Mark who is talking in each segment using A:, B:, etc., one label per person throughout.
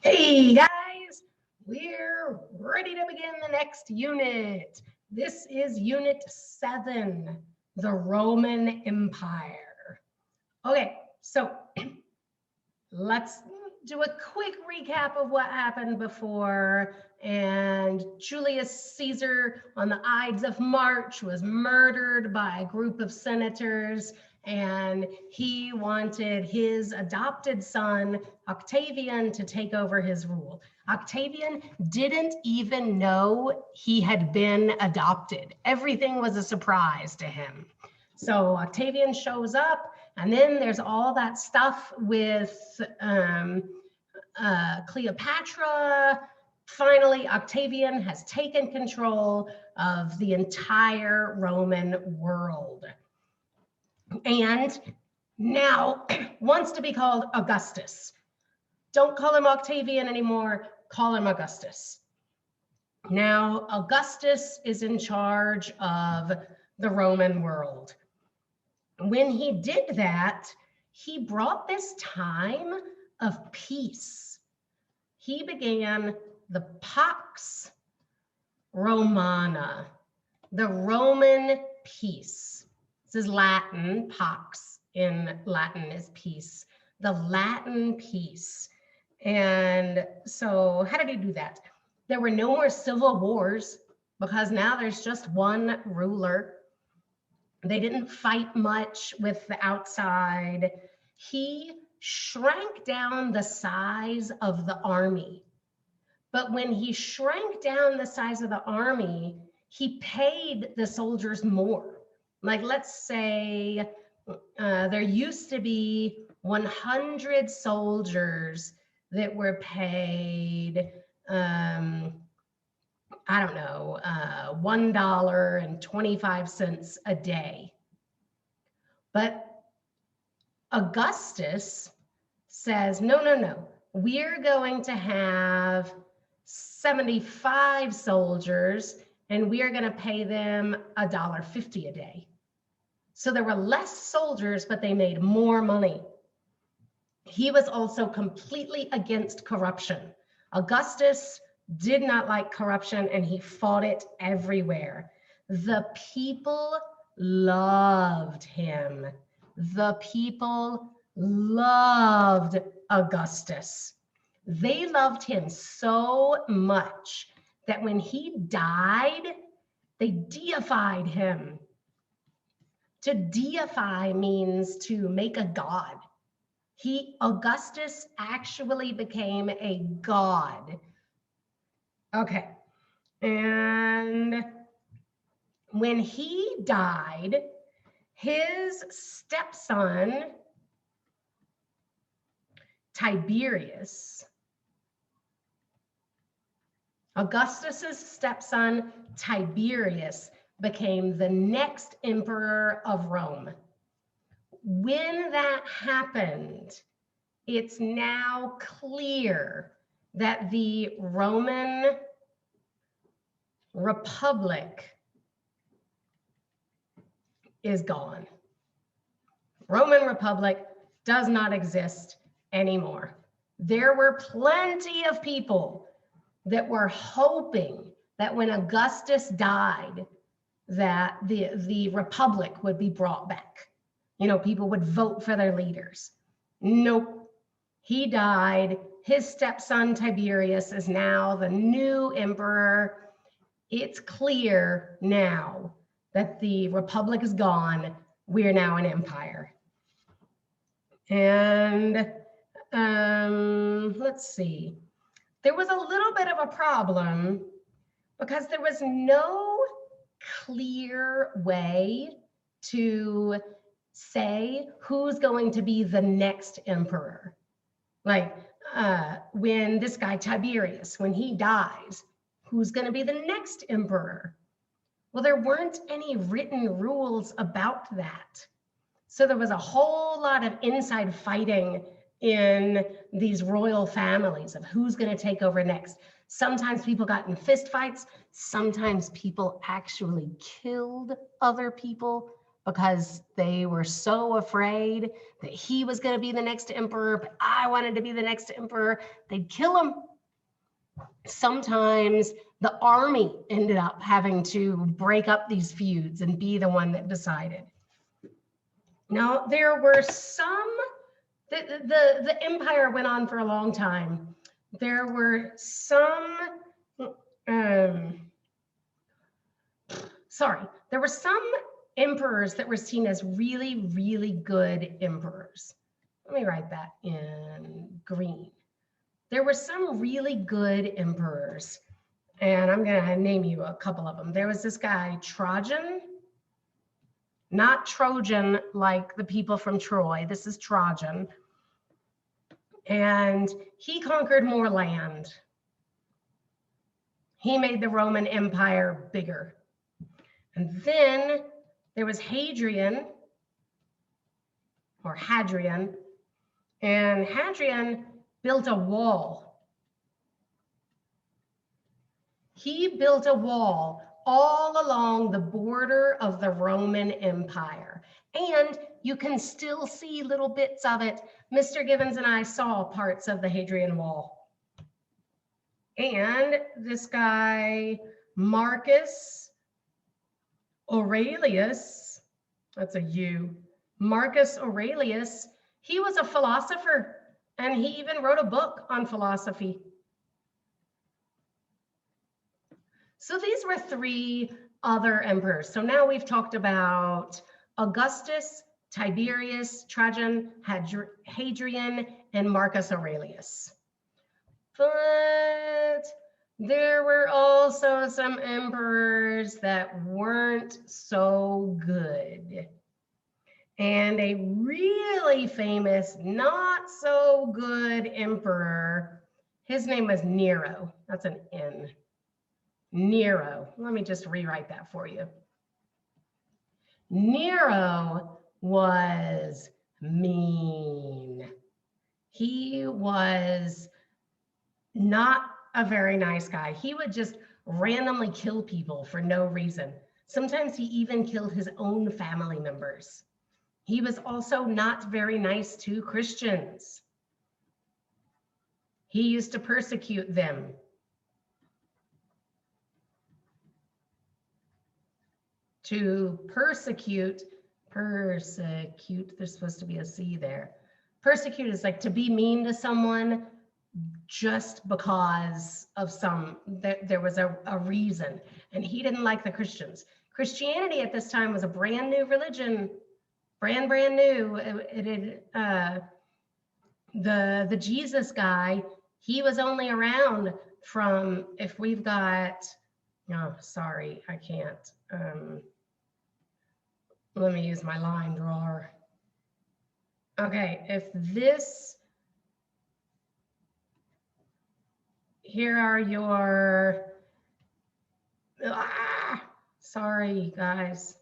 A: Hey guys, we're ready to begin the next unit. This is Unit 7, the Roman Empire. Okay, so let's do a quick recap of what happened before. And Julius Caesar on the Ides of March was murdered by a group of senators, and he wanted his adopted son, Octavian, to take over his rule. Octavian didn't even know he had been adopted. Everything was a surprise to him. So Octavian shows up, and then there's all that stuff with Cleopatra. Finally, Octavian has taken control of the entire Roman world, and now wants to be called Augustus. Don't call him Octavian anymore, call him Augustus. Now, Augustus is in charge of the Roman world. When he did that, he brought this time of peace. He began the Pax Romana, the Roman peace. This is Latin, Pax in Latin is peace, the Latin peace. And so how did he do that? There were no more civil wars because now there's just one ruler. They didn't fight much with the outside. He shrank down the size of the army. But when he shrank down the size of the army, he paid the soldiers more. Like, let's say there used to be 100 soldiers that were paid, I don't know, $1.25 a day. But Augustus says, no, we're going to have 75 soldiers and we are going to pay them $1.50 a day. So there were less soldiers, but they made more money. He was also completely against corruption. Augustus did not like corruption and he fought it everywhere. The people loved him. The people loved Augustus. They loved him so much that when he died, they deified him. To deify means to make a god. Augustus actually became a god. Okay, and when he died, his stepson, Tiberius, Augustus's stepson, Tiberius, became the next emperor of Rome. When that happened, it's now clear that the Roman Republic is gone. Roman Republic does not exist anymore. There were plenty of people that were hoping that when Augustus died, that the Republic would be brought back. You know, people would vote for their leaders. Nope, he died. His stepson Tiberius is now the new emperor. It's clear now that the Republic is gone. We're now an empire. And let's see. There was a little bit of a problem because there was no clear way to say who's going to be the next emperor. Like when this guy Tiberius, when he dies, who's going to be the next emperor? Well, there weren't any written rules about that. So there was a whole lot of inside fighting in these royal families of who's going to take over next. Sometimes people got in fist fights. Sometimes people actually killed other people because they were so afraid that he was going to be the next emperor, but I wanted to be the next emperor. They'd kill him. Sometimes the army ended up having to break up these feuds and be the one that decided. Now, there were some, the empire went on for a long time. There were some, there were some emperors that were seen as really, really good emperors. Let me write that in green. There were some really good emperors, and I'm going to name you a couple of them. There was this guy, Trajan, not Trojan like the people from Troy. This is Trajan. And he conquered more land. He made the Roman Empire bigger. And then there was Hadrian, or Hadrian, and Hadrian built a wall. He built a wall all along the border of the Roman Empire. And you can still see little bits of it. Mr. Givens and I saw parts of the Hadrian Wall. And this guy, Marcus Aurelius, that's a U, Marcus Aurelius, he was a philosopher, and he even wrote a book on philosophy. So these were three other emperors. So now we've talked about Augustus, Tiberius, Trajan, Hadrian, and Marcus Aurelius. But there were also some emperors that weren't so good. And a really famous, not so good emperor, his name was Nero. That's an N. Nero. Let me just rewrite that for you. Nero was mean. He was not a very nice guy. He would just randomly kill people for no reason. Sometimes he even killed his own family members. He was also not very nice to Christians. He used to persecute them. To persecute, there's supposed to be a C there. Persecute is like to be mean to someone just because of there was a reason. And he didn't like the Christians. Christianity at this time was a brand new religion, brand new. The Jesus guy, he was only around from, if we've got, no, sorry, I can't. Let me use my line drawer. Okay, if this, here are your, sorry guys.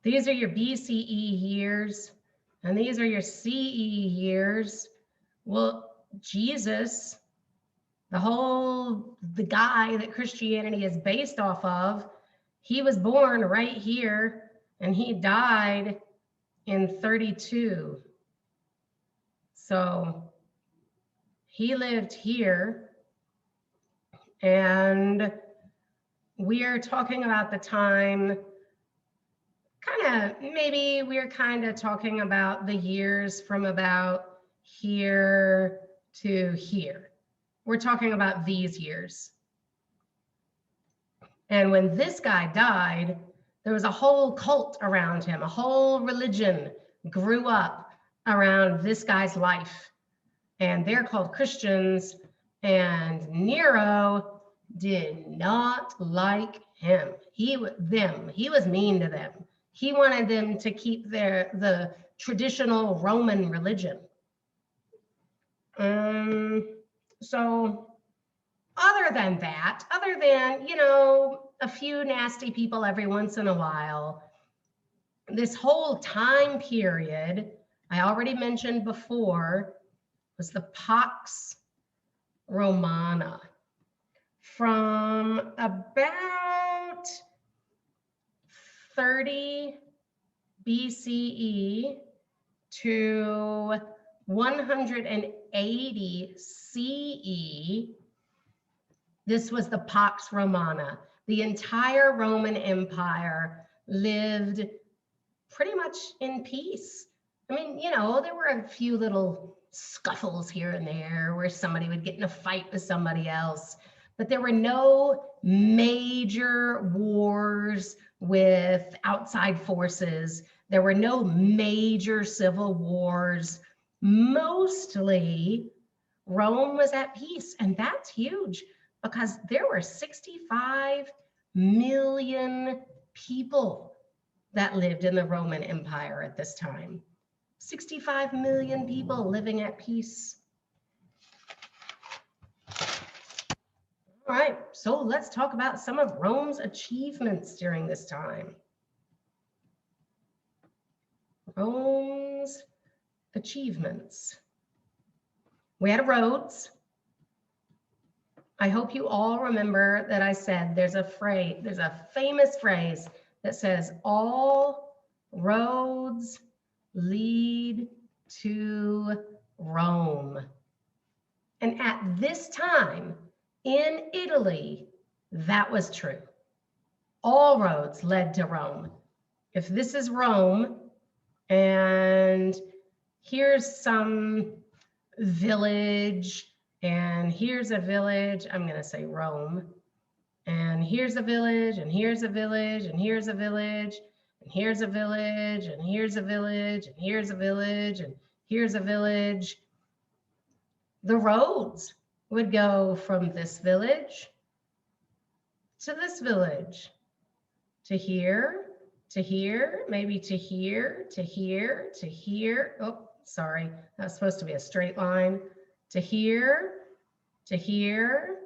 A: These are your BCE years, and these are your CE years. Well, Jesus, the guy that Christianity is based off of, he was born right here, and he died in 32. So he lived here, and we are talking about the time, maybe we're kind of talking about the years from about here to here. We're talking about these years. And when this guy died, there was a whole cult around him, a whole religion grew up around this guy's life. And they're called Christians, and Nero did not like him. He was mean to them. He wanted them to keep the traditional Roman religion. So other than that, a few nasty people every once in a while, this whole time period, I already mentioned before, was the Pax Romana. From about 30 BCE to 180 CE, this was the Pax Romana. The entire Roman Empire lived pretty much in peace. I mean, you know, there were a few little scuffles here and there where somebody would get in a fight with somebody else, but there were no major wars with outside forces. There were no major civil wars. Mostly, Rome was at peace, and that's huge because there were 65 million people that lived in the Roman Empire at this time. 65 million people living at peace. All right, so let's talk about some of Rome's achievements during this time. Rome's achievements. We had roads. I hope you all remember that I said there's a famous phrase that says, all roads lead to Rome. And at this time in Italy, that was true. All roads led to Rome. If this is Rome, and here's some village, and here's a village, I'm going to say Rome, and here's a village, and here's a village, and here's a village, and here's a village, and here's a village, and here's a village, and here's a village. The roads would go from this village to this village, to here, to here, maybe to here, to here, to here. Oh, sorry, that's supposed to be a straight line. To here, to here,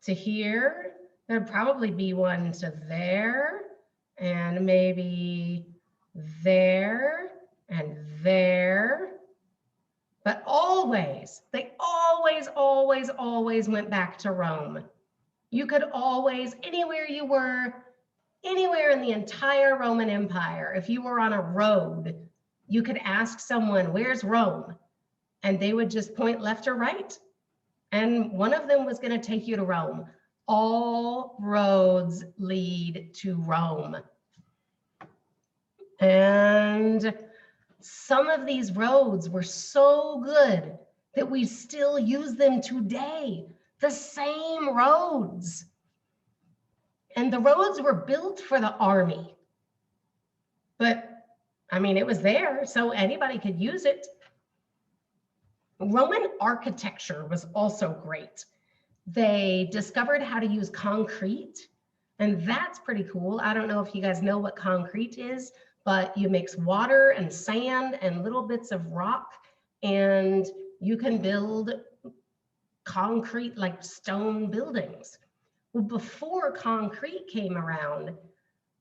A: to here. There'd probably be one to there, and maybe there, and there. But always, they always went back to Rome. You could always, anywhere you were, anywhere in the entire Roman Empire, if you were on a road, you could ask someone, where's Rome? And they would just point left or right. And one of them was going to take you to Rome. All roads lead to Rome. And some of these roads were so good that we still use them today. The same roads. And the roads were built for the army. But, I mean, it was there, so anybody could use it. Roman architecture was also great. They discovered how to use concrete, and that's pretty cool. I don't know if you guys know what concrete is, but you mix water and sand and little bits of rock, and you can build concrete like stone buildings. Well, before concrete came around,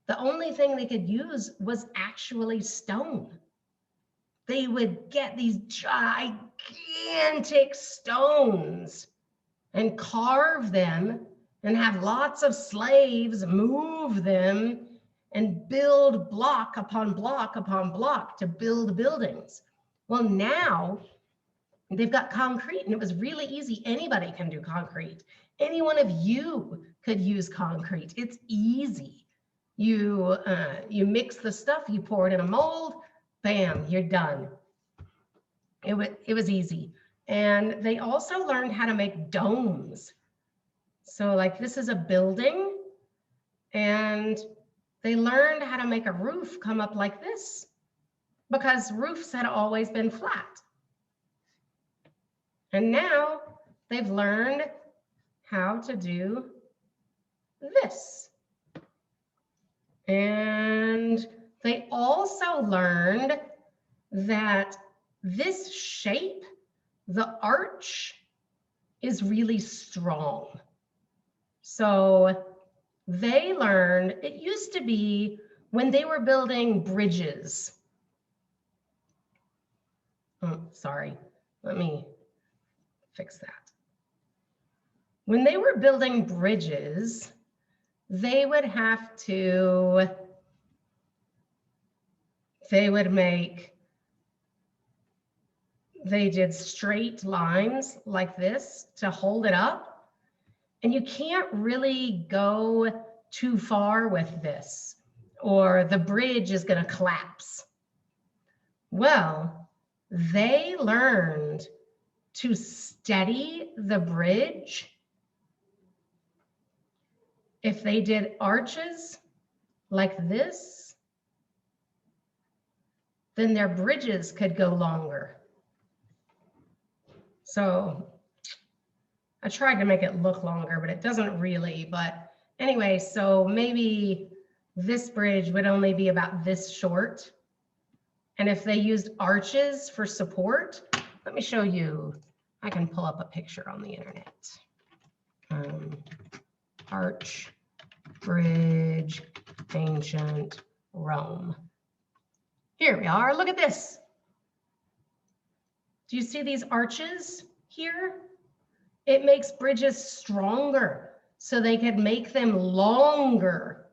A: the only thing they could use was actually stone. They would get these gigantic stones and carve them and have lots of slaves move them and build block upon block upon block to build buildings. Well, now they've got concrete, and it was really easy. Anybody can do concrete. Any one of you could use concrete. It's easy. You mix the stuff, you pour it in a mold, bam, you're done. It was easy. And they also learned how to make domes. So like this is a building, and they learned how to make a roof come up like this because roofs had always been flat. And now they've learned how to do this. And they also learned that this shape, the arch, is really strong. So they learned, it used to be when they were building bridges. Oh, sorry, let me fix that. When they were building bridges, they would have to they did straight lines like this to hold it up. And you can't really go too far with this, or the bridge is going to collapse. Well, they learned to steady the bridge. If they did arches like this, then their bridges could go longer. So I tried to make it look longer, but it doesn't really. But anyway, so maybe this bridge would only be about this short. And if they used arches for support, let me show you. I can pull up a picture on the internet. Arch bridge, ancient Rome. Here we are. Look at this. Do you see these arches here? It makes bridges stronger so they could make them longer.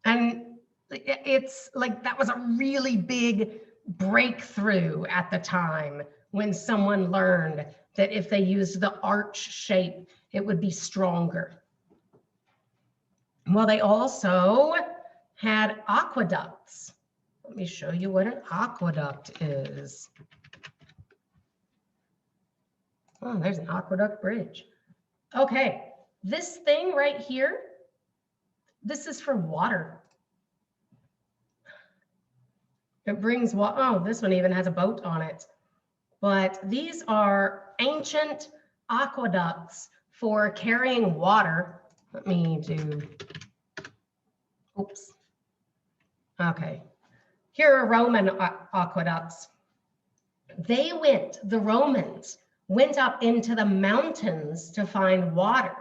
A: And it's like that was a really big breakthrough at the time when someone learned that if they used the arch shape, it would be stronger. Well, they also had aqueducts. Let me show you what an aqueduct is. Oh, there's an aqueduct bridge. Okay, this thing right here, this is for water. It brings water. Oh, this one even has a boat on it. But these are ancient aqueducts for carrying water. Let me do, oops. Okay, here are Roman aqueducts. The Romans went up into the mountains to find water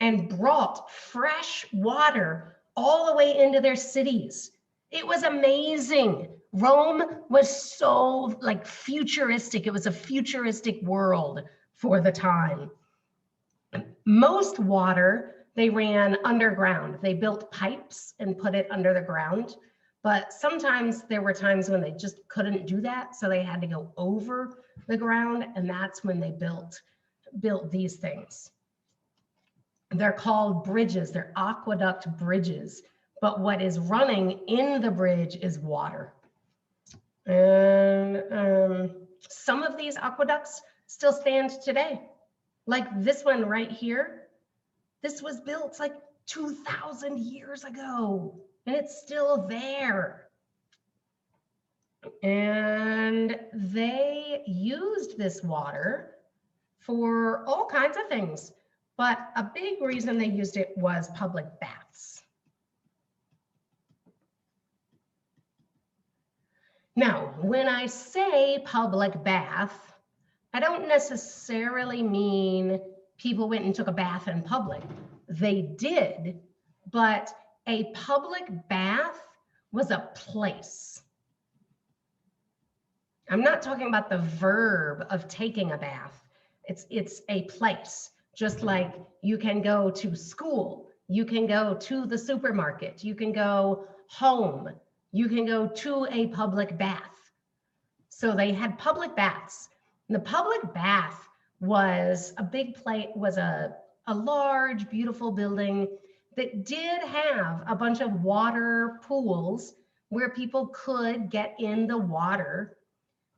A: and brought fresh water all the way into their cities. It was amazing. Rome was so like futuristic. It was a futuristic world for the time. Most water they ran underground. They built pipes and put it under the ground. But sometimes there were times when they just couldn't do that. So they had to go over the ground. And that's when they built these things. They're called bridges. They're aqueduct bridges. But what is running in the bridge is water. And some of these aqueducts still stand today. Like this one right here. This was built like 2,000 years ago. And it's still there. And they used this water for all kinds of things. But a big reason they used it was public baths. Now, when I say public bath, I don't necessarily mean people went and took a bath in public. They did, but a public bath was a place. I'm not talking about the verb of taking a bath. It's a place, just like you can go to school, you can go to the supermarket, you can go home, you can go to a public bath. So they had public baths. And the public bath was a big place, was a large, beautiful building that did have a bunch of water pools where people could get in the water,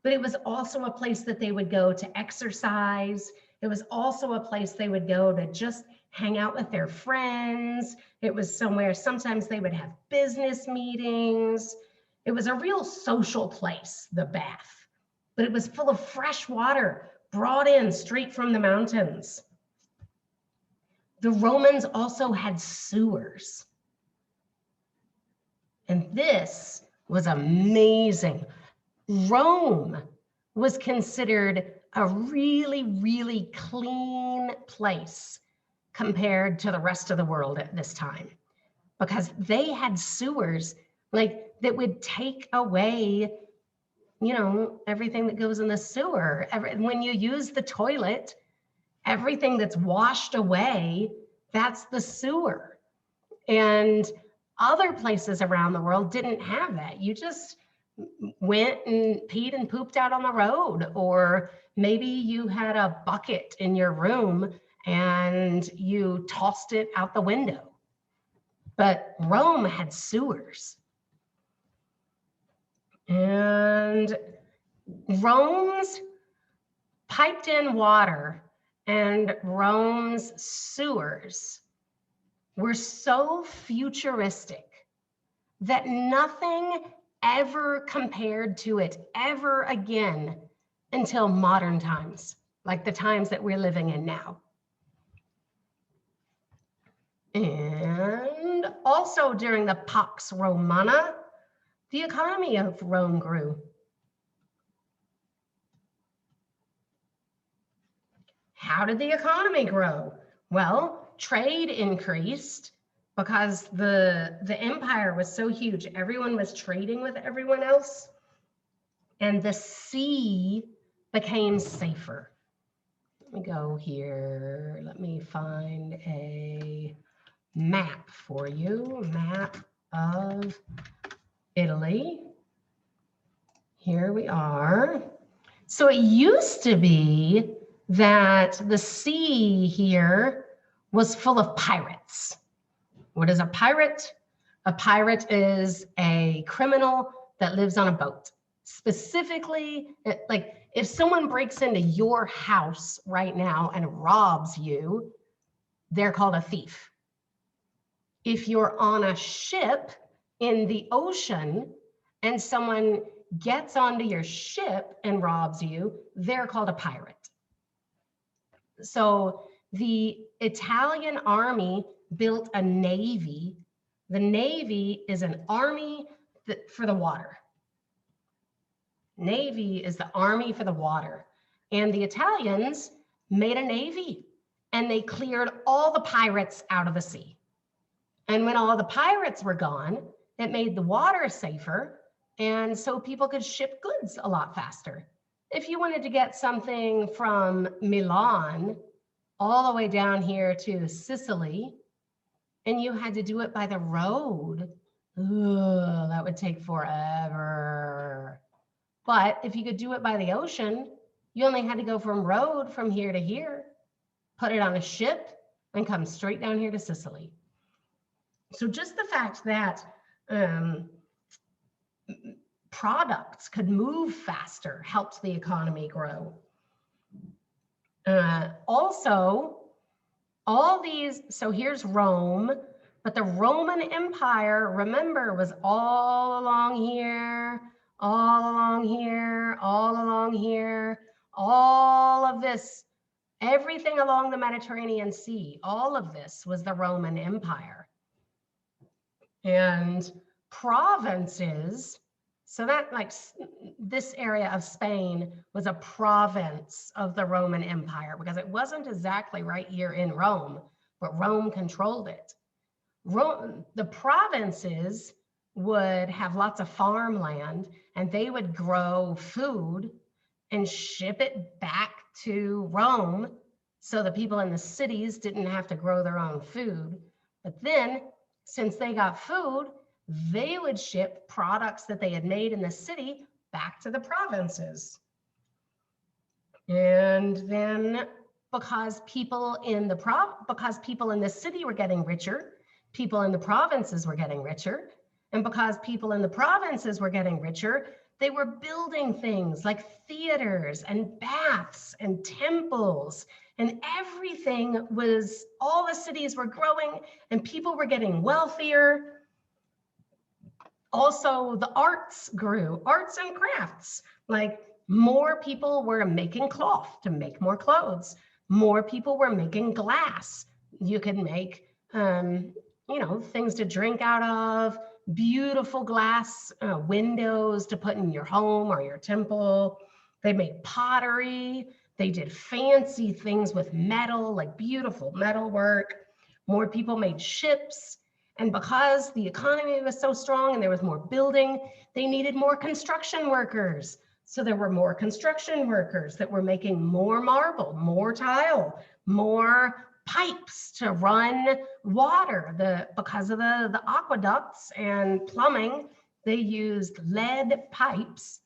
A: but it was also a place that they would go to exercise. It was also a place they would go to just hang out with their friends. It was somewhere, sometimes they would have business meetings. It was a real social place, the bath, but it was full of fresh water brought in straight from the mountains. The Romans also had sewers. And this was amazing. Rome was considered a really, really clean place compared to the rest of the world at this time, because they had sewers like that would take away, you know, everything that goes in the sewer. When you use the toilet, everything that's washed away, that's the sewer. And Other places around the world didn't have that. You just went and peed and pooped out on the road, or maybe you had a bucket in your room and you tossed it out the window. But Rome had sewers. And Rome's piped in water and Rome's sewers were so futuristic that nothing ever compared to it ever again until modern times, like the times that we're living in now. And also during the Pax Romana, the economy of Rome grew. How did the economy grow? Well, trade increased because the empire was so huge. Everyone was trading with everyone else, and the sea became safer. Let me go here. Let me find a map for you. Map of Italy. Here we are. So it used to be that the sea here was full of pirates. What is a pirate? A pirate is a criminal that lives on a boat. Specifically, like if someone breaks into your house right now and robs you, they're called a thief. If you're on a ship in the ocean and someone gets onto your ship and robs you, they're called a pirate. So the Italian army built a navy. The navy is an army for the water. Navy is the army for the water. And the Italians made a navy and they cleared all the pirates out of the sea. And when all the pirates were gone, it made the water safer. And so people could ship goods a lot faster. If you wanted to get something from Milan all the way down here to Sicily, and you had to do it by the road, that would take forever. But if you could do it by the ocean, you only had to go from road from here to here, put it on a ship, and come straight down here to Sicily. So just the fact that products could move faster helped the economy grow. Also, all these, so here's Rome, but the Roman Empire, remember, was all along here, all along here, all along here, all of this, everything along the Mediterranean Sea, all of this was the Roman Empire. And provinces, so that like this area of Spain was a province of the Roman Empire because it wasn't exactly right here in Rome, but Rome controlled it. The provinces would have lots of farmland and they would grow food and ship it back to Rome so the people in the cities didn't have to grow their own food. But then, since they got food, they would ship products that they had made in the city back to the provinces. And then because people in the city were getting richer, people in the provinces were getting richer. And because people in the provinces were getting richer, they were building things like theaters and baths and temples, and everything was, all the cities were growing and people were getting wealthier. Also, the arts grew, arts and crafts, like more people were making cloth to make more clothes. More people were making glass. You could make, things to drink out of, beautiful glass windows to put in your home or your temple. They made pottery. They did fancy things with metal, like beautiful metal work. More people made ships. And because the economy was so strong and there was more building, they needed more construction workers. So there were more construction workers that were making more marble, more tile, more pipes to run water. Because of the aqueducts and plumbing, they used lead pipes.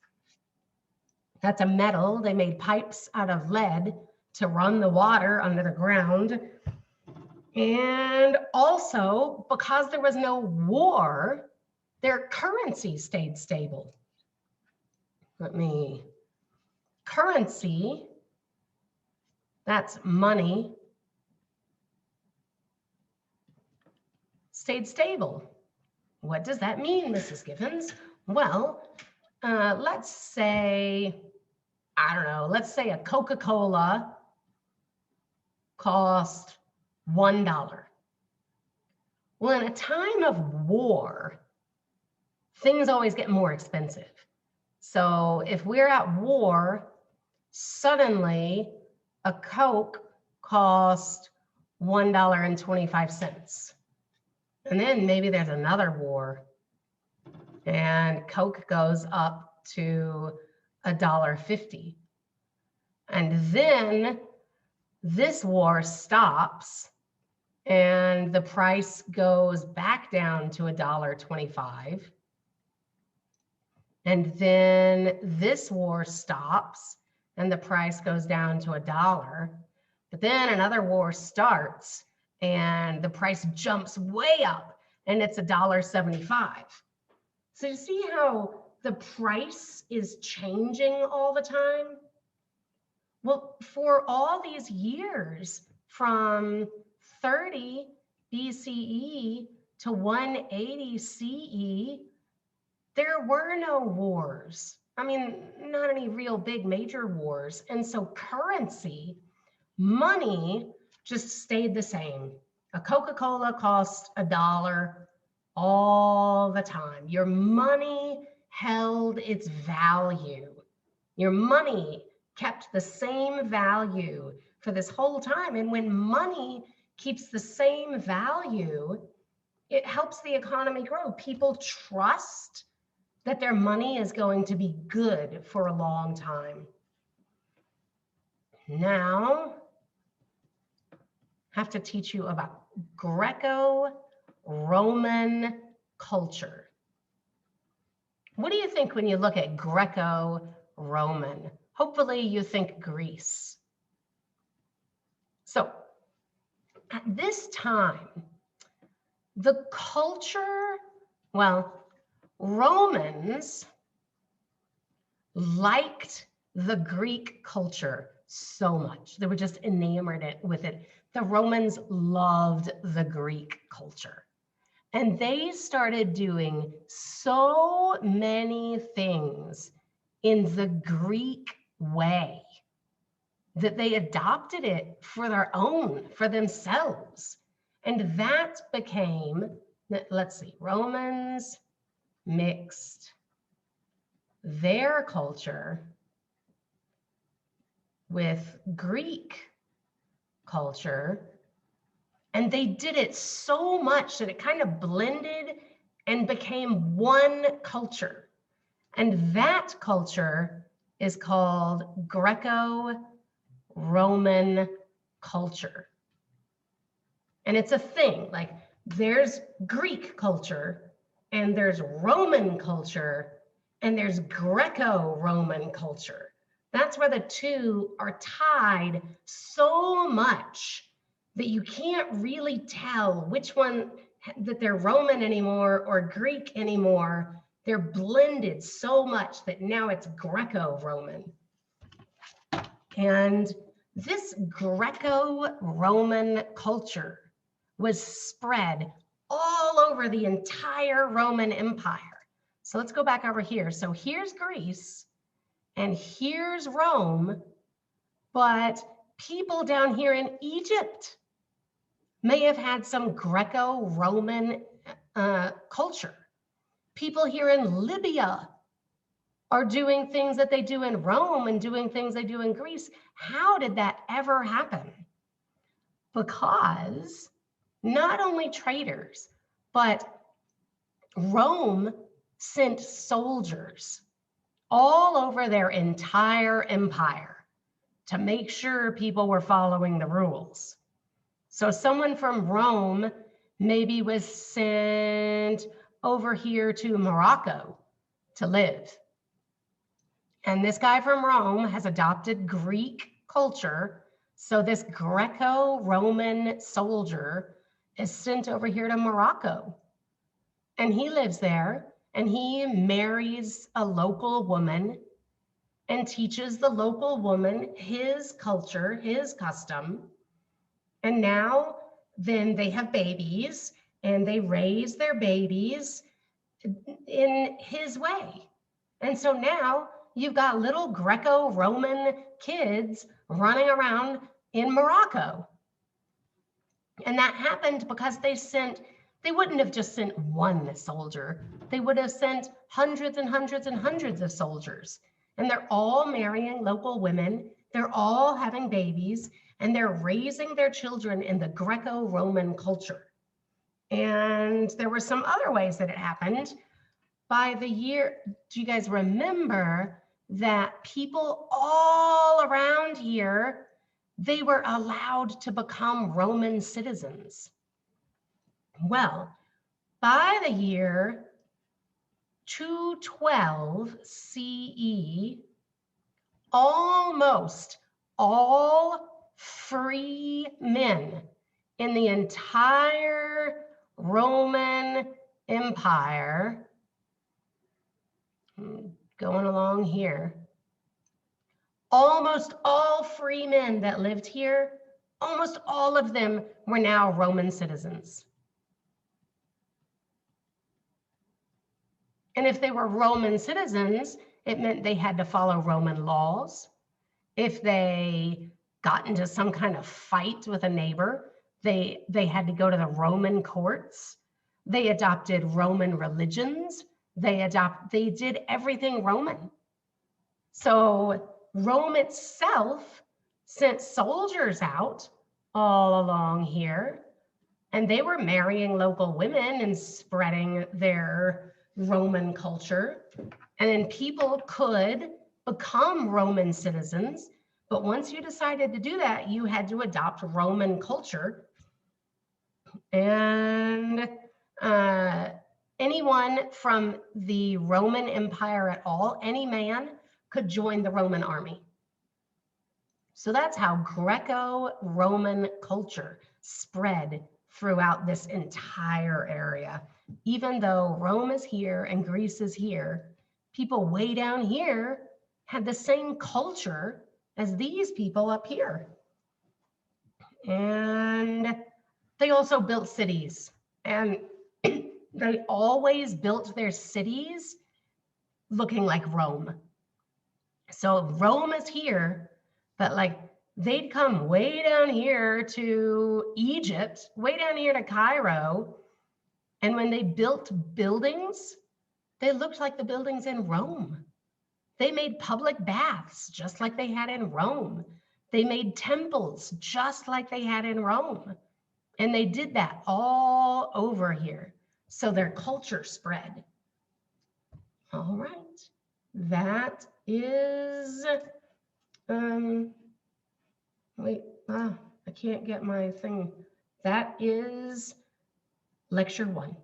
A: That's a metal. They made pipes out of lead to run the water under the ground. And also, because there was no war, their currency stayed stable. Currency, that's money, stayed stable. What does that mean, Mrs. Giffens? Well, let's say, I don't know, let's say a Coca-Cola cost $1. Well, in a time of war, things always get more expensive. So if we're at war, suddenly a Coke costs $1.25. And then maybe there's another war and Coke goes up to $1.50. And then this war stops and the price goes back down to $1.25. And then this war stops and the price goes down to $1. But then another war starts and the price jumps way up and it's $1.75. So you see how the price is changing all the time? Well, for all these years, from 30 BCE to 180 CE, there were no wars. I mean, not any real big major wars. And so currency, money, just stayed the same. A Coca-Cola cost $1 all the time. Your money held its value. Your money kept the same value for this whole time. And when money keeps the same value, it helps the economy grow. People trust that their money is going to be good for a long time. Now, I have to teach you about Greco-Roman culture. What do you think when you look at Greco-Roman? Hopefully you think Greece. So at this time, the culture, well, Romans liked the Greek culture so much. They were just enamored with it. The Romans loved the Greek culture. And they started doing so many things in the Greek way that they adopted it for their own, for themselves. And that became, let's see, Romans mixed their culture with Greek culture. And they did it so much that it kind of blended and became one culture. And that culture is called Greco-Roman culture. And it's a thing, like there's Greek culture and there's Roman culture and there's Greco-Roman culture. That's where the two are tied so much that you can't really tell which one that they're Roman anymore or Greek anymore. They're blended so much that now it's Greco-Roman. And this Greco-Roman culture was spread all over the entire Roman Empire. So let's go back over here. So here's Greece and here's Rome, but people down here in Egypt may have had some Greco-Roman culture. People here in Libya are doing things that they do in Rome and doing things they do in Greece. How did that ever happen? Because not only traders, but Rome sent soldiers all over their entire empire to make sure people were following the rules. So someone from Rome maybe was sent over here to Morocco to live. And this guy from Rome has adopted Greek culture. So this Greco-Roman soldier is sent over here to Morocco. And he lives there and he marries a local woman and teaches the local woman his culture, his custom. And now then they have babies and they raise their babies in his way. And so now you've got little Greco-Roman kids running around in Morocco. And that happened because they wouldn't have just sent one soldier. They would have sent hundreds and hundreds and hundreds of soldiers. And they're all marrying local women. They're all having babies and they're raising their children in the Greco-Roman culture. And there were some other ways that it happened. By the year, do you guys remember that people all around here, they were allowed to become Roman citizens? Well, by the year 212 CE, almost all free men in the entire Roman Empire, going along here, almost all free men that lived here, almost all of them were now Roman citizens. And if they were Roman citizens, it meant they had to follow Roman laws. If they got into some kind of fight with a neighbor, they had to go to the Roman courts. They adopted Roman religions. They did everything Roman. So Rome itself sent soldiers out all along here, and they were marrying local women and spreading their Roman culture. And then people could become Roman citizens, but once you decided to do that, you had to adopt Roman culture. And anyone from the Roman Empire at all, any man could join the Roman army. So that's how Greco-Roman culture spread throughout this entire area. Even though Rome is here and Greece is here, people way down here had the same culture as these people up here. And they also built cities, and they always built their cities looking like Rome. So Rome is here, but like they'd come way down here to Egypt, way down here to Cairo. And when they built buildings, they looked like the buildings in Rome. They made public baths just like they had in Rome. They made temples just like they had in Rome. And they did that all over here. So their culture spread. All right. That is, wait, I can't get my thing. That is lecture 1.